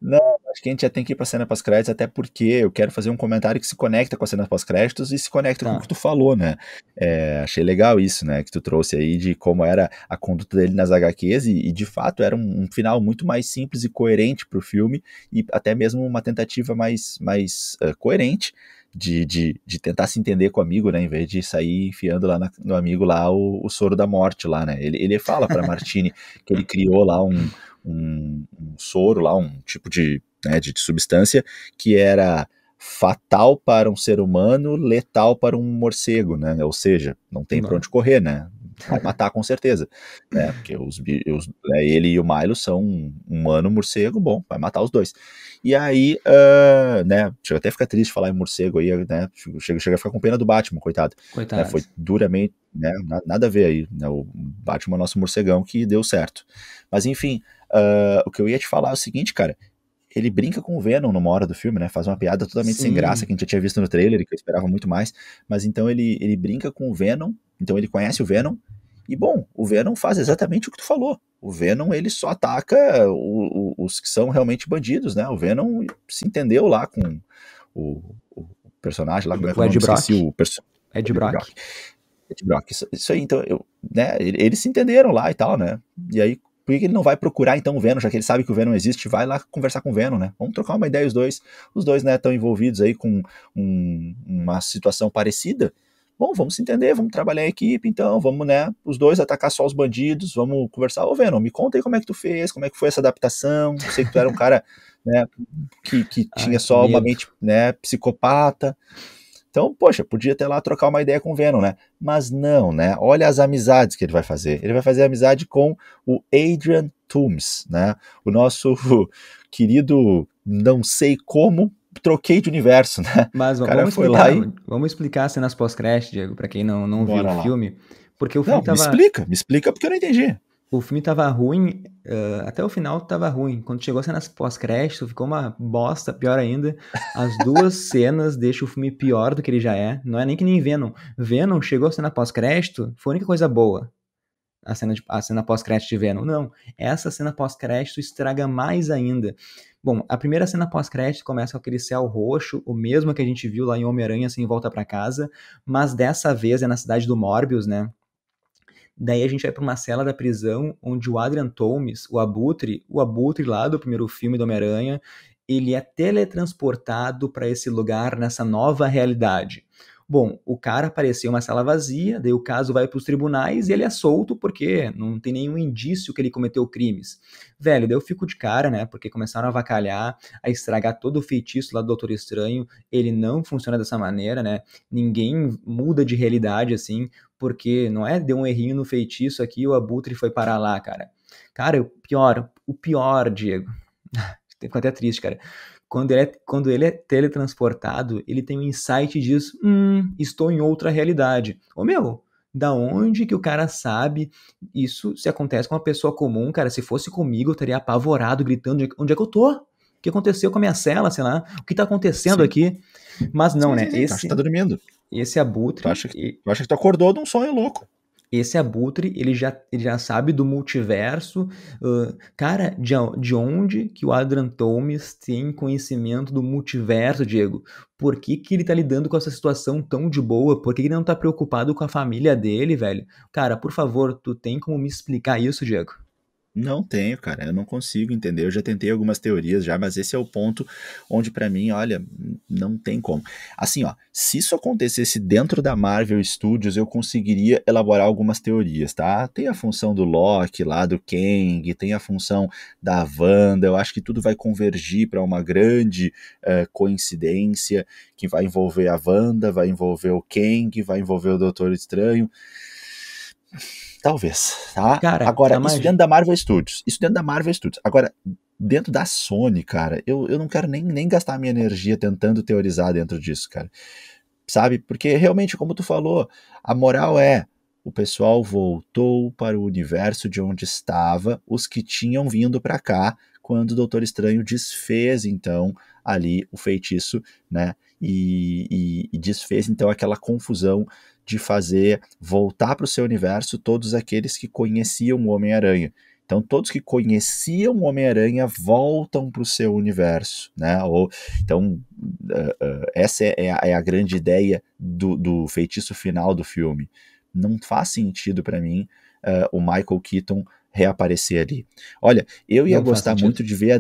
Não, acho que a gente já tem que ir pra cena pós-créditos, até porque eu quero fazer um comentário que se conecta com a cena pós-créditos e se conecta com o que Tá. tu falou, né? Achei legal isso, né? Que tu trouxe aí de como era a conduta dele nas HQs e de fato era um final muito mais simples e coerente pro filme e até mesmo uma tentativa mais coerente de tentar se entender com o amigo, né? Em vez de sair enfiando lá no amigo lá o soro da morte lá, né? Ele fala pra Martini que ele criou lá um soro lá, um tipo de substância que era fatal para um ser humano, letal para um morcego, né? Ou seja, não tem para Não. onde correr, né? Vai matar com certeza, né? Porque ele e o Milo são um humano morcego, bom, vai matar os dois. E aí, né? Chega até a ficar triste falar em morcego aí, né? Chega a ficar com pena do Batman, coitado, né? Coitado. Foi duramente, né? Nada a ver aí, né? O Batman é o nosso morcegão que deu certo. Mas enfim, o que eu ia te falar é o seguinte, cara. Ele brinca com o Venom numa hora do filme, né? Faz uma piada totalmente sem graça Sim. que a gente já tinha visto no trailer e que eu esperava muito mais. Mas então ele brinca com o Venom, então ele conhece o Venom. E bom, o Venom faz exatamente o que tu falou. O Venom ele só ataca os que são realmente bandidos, né? O Venom se entendeu lá com o personagem lá, como é que é O o Ed nome? Brock. Esqueci o personagem. Ed Ed Brock. Brock. Ed Brock. Isso aí, então, né? Eles se entenderam lá e tal, né? E aí por que ele não vai procurar então o Venom, já que ele sabe que o Venom existe? Vai lá conversar com o Venom, né? Vamos trocar uma ideia os dois. Os dois, né, estão envolvidos aí com uma situação parecida. Bom, vamos se entender, vamos trabalhar em equipe, então, vamos, né, os dois atacar só os bandidos, vamos conversar. Ô, Venom, me conta aí como é que tu fez, como é que foi essa adaptação. Eu sei que tu era um cara, né, que Ai, tinha que só uma medo. mente, né, psicopata. Então, poxa, podia até lá trocar uma ideia com o Venom, né? Mas não, né? Olha as amizades que ele vai fazer. Ele vai fazer amizade com o Adrian Toomes, né? O nosso querido, não sei como, troquei de universo, né? Mas O cara foi lá e vamos explicar as cenas pós-crédito, Diego, pra quem não viu o bora lá. filme. Porque Não, me explica porque eu não entendi. o filme tava ruim, até o final tava ruim. Quando chegou as cenas pós-crédito, ficou uma bosta, pior ainda. As duas cenas deixam o filme pior do que ele já é. Não é nem que nem Venom. Venom chegou a cena pós-crédito, foi a única coisa boa. a cena pós-crédito de Venom. Não, essa cena pós-crédito estraga mais ainda. Bom, a primeira cena pós-crédito começa com aquele céu roxo, o mesmo que a gente viu lá em Homem-Aranha Sem Volta pra Casa, mas dessa vez é na cidade do Morbius, né? Daí a gente vai pra uma cela da prisão onde o Adrian Toomes, o Abutre lá do primeiro filme do Homem-Aranha, ele é teletransportado para esse lugar nessa nova realidade. Bom, o cara apareceu em uma sala vazia, daí o caso vai para os tribunais e ele é solto porque não tem nenhum indício que ele cometeu crimes. Velho, daí eu fico de cara, né, porque começaram a avacalhar, a estragar todo o feitiço lá do Doutor Estranho, ele não funciona dessa maneira, né, ninguém muda de realidade assim, porque não é deu um errinho no feitiço aqui e o Abutre foi parar lá, cara. Cara, o pior, Diego, fico até triste, cara. Quando ele é teletransportado, ele tem um insight e diz: estou em outra realidade. Ô meu, da onde que o cara sabe isso se acontece com uma pessoa comum, cara? Se fosse comigo, eu estaria apavorado, gritando: onde é que eu tô? O que aconteceu com a minha cela, sei lá? O que tá acontecendo Sim. aqui? Mas não, Sim, né? sim, sim. Tu acha que tá dormindo. Esse Abutre. Tu acha que tu acordou de um sonho louco. Esse Abutre, ele já sabe do multiverso. Cara, de onde que o Adrian Toomes tem conhecimento do multiverso, Diego? Por que que ele tá lidando com essa situação tão de boa? Por que que ele não tá preocupado com a família dele, velho? Cara, por favor, tu tem como me explicar isso, Diego? Não tenho, cara, eu não consigo entender. Eu já tentei algumas teorias já, mas esse é o ponto onde pra mim, olha, não tem como. Assim, ó, se isso acontecesse dentro da Marvel Studios, eu conseguiria elaborar algumas teorias, tá? Tem a função do Loki lá, do Kang, tem a função da Wanda, eu acho que tudo vai convergir para uma grande coincidência que vai envolver a Wanda, vai envolver o Kang, vai envolver o Doutor Estranho. Talvez, tá? Cara, Agora, isso dentro da Marvel Studios. Isso dentro da Marvel Studios. Agora, dentro da Sony, cara, eu não quero nem gastar minha energia tentando teorizar dentro disso, cara. Sabe? Porque realmente, como tu falou, a moral é: o pessoal voltou para o universo de onde estava os que tinham vindo para cá quando o Doutor Estranho desfez, então, ali o feitiço, né? E desfez, então, aquela confusão de fazer voltar para o seu universo todos aqueles que conheciam o Homem-Aranha. Então, todos que conheciam o Homem-Aranha voltam para o seu universo, né? Então, essa é a grande ideia do feitiço final do filme. Não faz sentido para mim o Michael Keaton reaparecer ali. Olha, eu ia gostar muito de ver a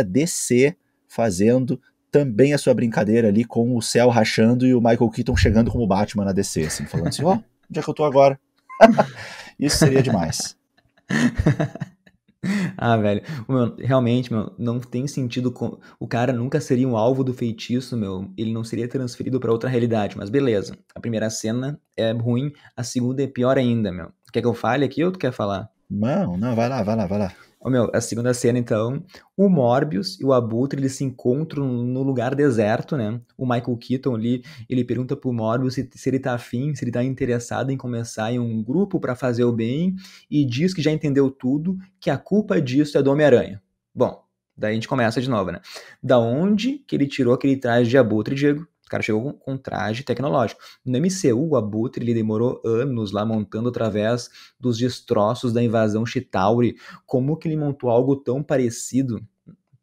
DC, fazendo também a sua brincadeira ali com o céu rachando e o Michael Keaton chegando como Batman na DC, assim, falando assim, ó, onde é que eu tô agora? Isso seria demais. Ah, velho, realmente, não tem sentido. O cara nunca seria um alvo do feitiço, ele não seria transferido pra outra realidade, mas beleza. A primeira cena é ruim, a segunda é pior ainda, Quer que eu fale aqui ou tu quer falar? Não, vai lá. A segunda cena, então, o Morbius e o Abutre, eles se encontram no lugar deserto, né? O Michael Keaton ali, ele pergunta pro Morbius se ele tá afim, se ele tá interessado em começar em um grupo pra fazer o bem, e diz que já entendeu tudo, que a culpa disso é do Homem-Aranha. Bom, daí a gente começa de novo, né? Da onde que ele tirou aquele traje de Abutre, Diego? O cara chegou com um traje tecnológico. No MCU, o Abutre, ele demorou anos lá montando através dos destroços da invasão Chitauri. Como que ele montou algo tão parecido?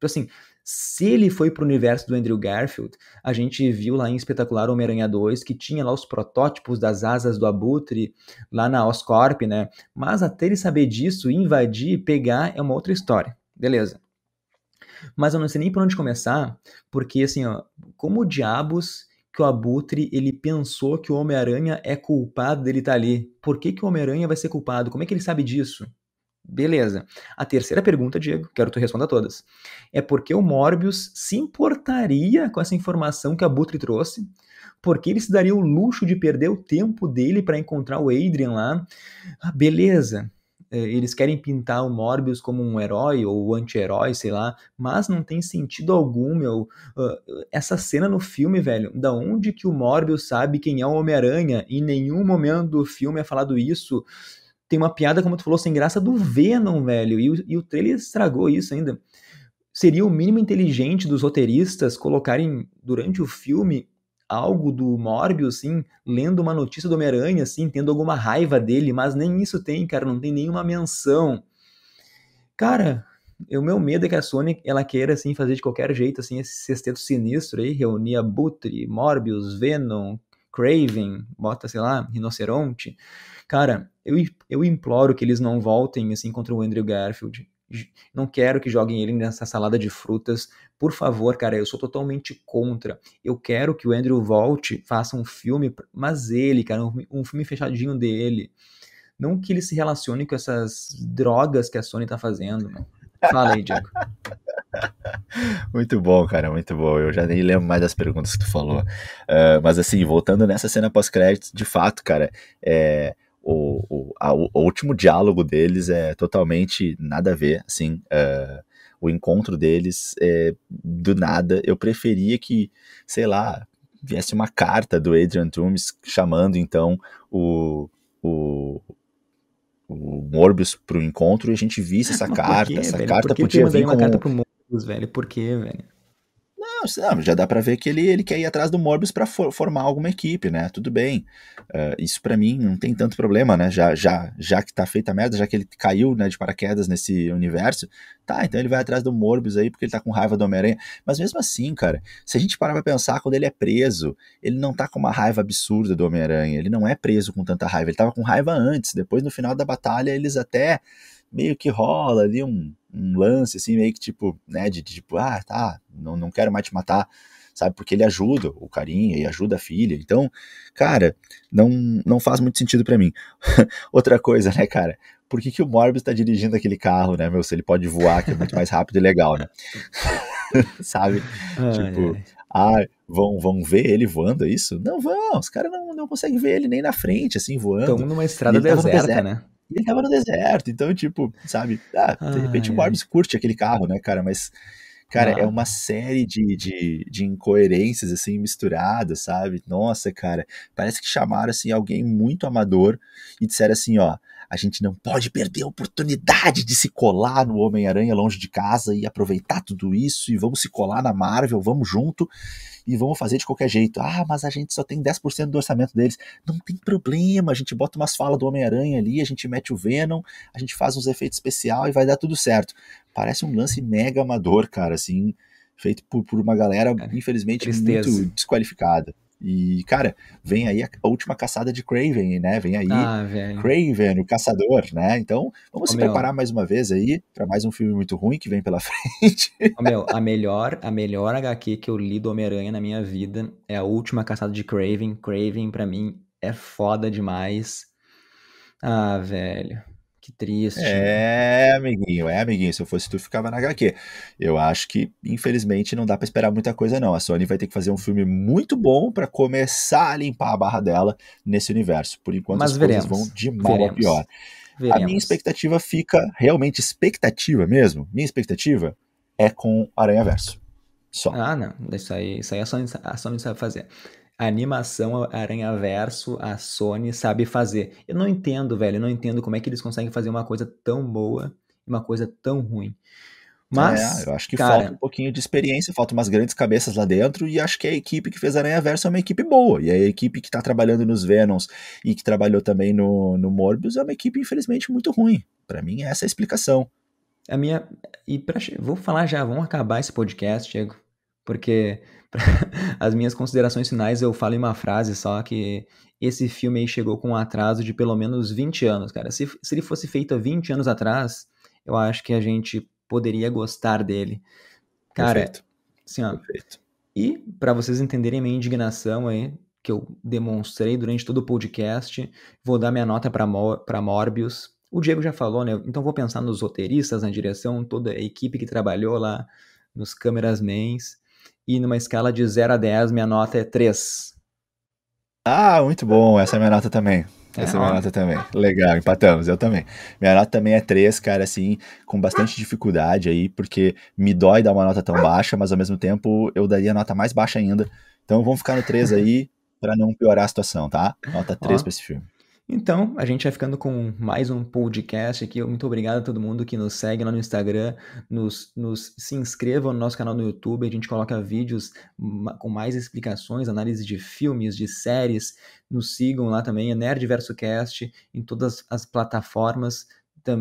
Assim, se ele foi pro universo do Andrew Garfield, a gente viu lá em Espetacular Homem-Aranha 2 que tinha lá os protótipos das asas do Abutre, lá na Oscorp, né? Mas até ele saber disso, invadir, pegar, é uma outra história. Beleza. Mas eu não sei nem por onde começar, porque assim, ó, como diabos que o Abutre, ele pensou que o Homem-Aranha é culpado dele estar ali? Por que que o Homem-Aranha vai ser culpado? Como é que ele sabe disso? Beleza. A terceira pergunta, Diego, quero que tu responda todas. É porque o Morbius se importaria com essa informação que o Abutre trouxe? Porque ele se daria o luxo de perder o tempo dele para encontrar o Adrian lá? Ah, beleza. Eles querem pintar o Morbius como um herói ou anti-herói, sei lá, mas não tem sentido algum, essa cena no filme, velho, da onde que o Morbius sabe quem é o Homem-Aranha? Em nenhum momento do filme é falado isso. Tem uma piada, como tu falou, sem graça do Venom, velho, e o trailer estragou isso ainda. Seria o mínimo inteligente dos roteiristas colocarem, durante o filme, algo do Morbius, assim, lendo uma notícia do Homem-Aranha, assim, tendo alguma raiva dele, mas nem isso tem, cara, não tem nenhuma menção. Cara, o meu medo é que a Sony, ela queira, assim, fazer de qualquer jeito, assim, esse sexteto sinistro aí, reunir Abutre, Morbius, Venom, Kraven, bota, sei lá, Rinoceronte. Cara, eu imploro que eles não voltem, assim, contra o Andrew Garfield. Não quero que joguem ele nessa salada de frutas. Por favor, cara, eu sou totalmente contra. Eu quero que o Andrew volte, faça um filme, mas ele, cara, um filme fechadinho dele. Não que ele se relacione com essas drogas que a Sony tá fazendo, mano. Fala aí, Diego. Muito bom, cara, muito bom. Eu já nem lembro mais das perguntas que tu falou. Mas assim, voltando nessa cena pós-créditos, de fato, cara, o último diálogo deles é totalmente nada a ver, assim. O encontro deles é do nada. Eu preferia que, sei lá, viesse uma carta do Adrian Toomes chamando, então, o Morbius pro encontro e a gente visse essa Mas por carta. quê, Essa velho? Por carta que que podia vir mandaria uma carta como. pro Morbius, velho? Por quê, velho? Não, já dá pra ver que ele quer ir atrás do Morbius pra formar alguma equipe, né? Tudo bem. Isso pra mim não tem tanto problema, né? Já que tá feita a merda, já que ele caiu, né, de paraquedas nesse universo, tá, então ele vai atrás do Morbius aí porque ele tá com raiva do Homem-Aranha. Mas mesmo assim, cara, se a gente parar pra pensar, quando ele é preso, ele não tá com uma raiva absurda do Homem-Aranha. Ele não é preso com tanta raiva. Ele tava com raiva antes. Depois, no final da batalha, eles até meio que rola ali um lance, assim, meio que tipo, né, de tipo, tá, não quero mais te matar, sabe, porque ele ajuda o carinha e ajuda a filha, então, cara, não faz muito sentido pra mim. Outra coisa, né, cara, por que o Morbius tá dirigindo aquele carro, né, meu, se ele pode voar, que é muito mais rápido e legal, né, sabe, tipo, Ai. vão ver ele voando, é isso? Não vão, os caras não conseguem ver ele nem na frente, assim, Estão voando, numa e estrada ele tava no deserta, deserto. né? E ele tava no deserto, então, tipo, sabe, de repente o Ai, ai. Morbius curte aquele carro, né, cara, mas, cara, é Ah, uma série de incoerências, assim, misturadas, sabe, nossa, cara, parece que chamaram, assim, alguém muito amador e disseram assim, ó, a gente não pode perder a oportunidade de se colar no Homem-Aranha longe de casa e aproveitar tudo isso e vamos se colar na Marvel, vamos junto e vamos fazer de qualquer jeito. Mas a gente só tem 10% do orçamento deles. Não tem problema, a gente bota umas falas do Homem-Aranha ali, a gente mete o Venom, a gente faz uns efeitos especiais e vai dar tudo certo. Parece um lance mega amador, cara, assim, feito por uma galera, cara, infelizmente, muito tristeza. desqualificada. E, cara, vem aí a última caçada de Kraven, né? Vem aí Ah, velho. Kraven, o caçador, né? Então, vamos Ô, se meu, preparar mais uma vez aí para mais um filme muito ruim que vem pela frente. ô, meu, a melhor HQ que eu li do Homem-Aranha na minha vida é a última caçada de Kraven. Kraven, pra mim, é foda demais. Ah, velho. Que triste, meu. Amiguinho, se eu fosse tu, ficava na HQ. Eu acho que, infelizmente, não dá pra esperar muita coisa, não. A Sony vai ter que fazer um filme muito bom pra começar a limpar a barra dela nesse universo. Por enquanto, as Mas coisas vão veremos. de mal a pior. Veremos. A minha Veremos. expectativa fica, realmente expectativa mesmo, minha expectativa é com Aranha Verso. Só. Ah, não. Isso aí a Sony sabe fazer. A animação Aranhaverso, a Sony sabe fazer. Eu não entendo, velho. Eu não entendo como é que eles conseguem fazer uma coisa tão boa e uma coisa tão ruim. Eu Mas, acho que falta um cara, pouquinho de experiência, falta umas grandes cabeças lá dentro, e acho que a equipe que fez Aranha Verso é uma equipe boa. E a equipe que tá trabalhando nos Venoms e que trabalhou também no Morbius é uma equipe, infelizmente, muito ruim. Pra mim, essa é a explicação. a minha. Vou falar já, vamos acabar esse podcast, Diego. Porque as minhas considerações finais eu falo em uma frase só que esse filme aí chegou com um atraso de pelo menos 20 anos, cara. Se ele fosse feito há 20 anos atrás, eu acho que a gente poderia gostar dele. Cara, Perfeito, assim, ó. perfeito. E para vocês entenderem minha indignação aí, que eu demonstrei durante todo o podcast, vou dar minha nota para Morbius. O Diego já falou, né? Então vou pensar nos roteiristas, na direção, toda a equipe que trabalhou lá, nos cameramans. E numa escala de 0 a 10, minha nota é 3. Muito bom, essa é a minha nota também. É, Essa é a minha ó. nota também. Legal, empatamos, eu também. Minha nota também é 3, cara, assim, com bastante dificuldade aí, porque me dói dar uma nota tão baixa, mas ao mesmo tempo eu daria a nota mais baixa ainda. Então vamos ficar no 3 aí, pra não piorar a situação, tá? Nota 3 Ó. pra esse filme. Então, a gente vai ficando com mais um podcast aqui. Muito obrigado a todo mundo que nos segue lá no Instagram, se inscrevam no nosso canal no YouTube. A gente coloca vídeos com mais explicações, análise de filmes, de séries. Nos sigam lá também, é Nerd Verso Cast, em todas as plataformas.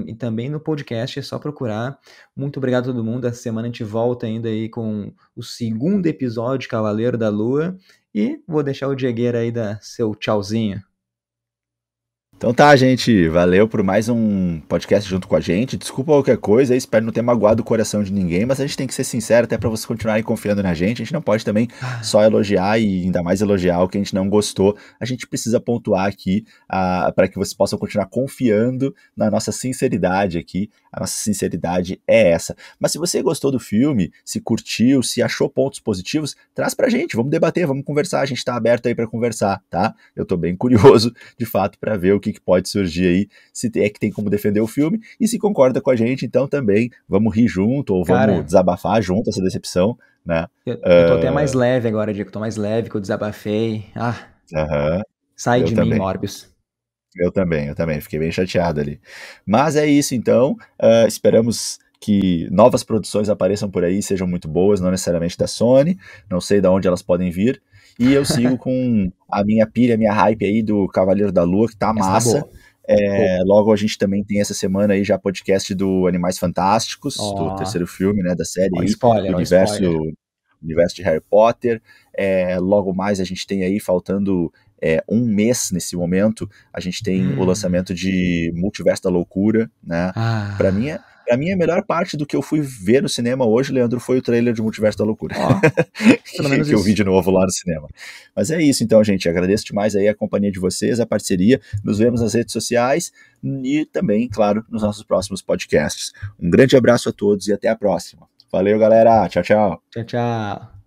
E também no podcast, é só procurar. Muito obrigado a todo mundo. Essa semana a gente volta ainda aí com o segundo episódio de Cavaleiro da Lua. E vou deixar o Diegueira aí dar seu tchauzinho. Então tá, gente, valeu por mais um podcast junto com a gente. Desculpa qualquer coisa, espero não ter magoado o coração de ninguém, mas a gente tem que ser sincero até pra vocês continuarem confiando na gente. A gente não pode também só elogiar e ainda mais elogiar o que a gente não gostou. A gente precisa pontuar aqui para que vocês possam continuar confiando na nossa sinceridade aqui. A nossa sinceridade é essa. Mas se você gostou do filme, se curtiu, se achou pontos positivos, traz pra gente, vamos debater, vamos conversar. A gente tá aberto aí pra conversar, tá? Eu tô bem curioso, de fato, pra ver o que pode surgir aí, se é que tem como defender o filme, e se concorda com a gente, então também vamos rir junto, ou vamos desabafar junto essa decepção, né? Eu tô até mais leve agora, Diego, tô mais leve que eu desabafei. Sai de mim, Morbius. Eu também, fiquei bem chateado ali. Mas é isso então, esperamos que novas produções apareçam por aí, sejam muito boas, não necessariamente da Sony, não sei de onde elas podem vir, e eu sigo com a minha pilha, a minha hype aí do Cavaleiro da Lua, que tá massa. Logo a gente também tem essa semana aí já podcast do Animais Fantásticos, do terceiro filme, né, da série aí, do universo de Harry Potter. Logo mais a gente tem aí, faltando um mês nesse momento, a gente tem o lançamento de Multiverso da Loucura, né? Pra mim, a melhor parte do que eu fui ver no cinema hoje, Leandro, foi o trailer de Multiverso da Loucura. Pelo menos que eu vi de novo lá no cinema. Mas é isso então, gente. Agradeço demais aí a companhia de vocês, a parceria. Nos vemos nas redes sociais e também, claro, nos nossos próximos podcasts. Um grande abraço a todos e até a próxima. Valeu, galera. Tchau, tchau. Tchau, tchau.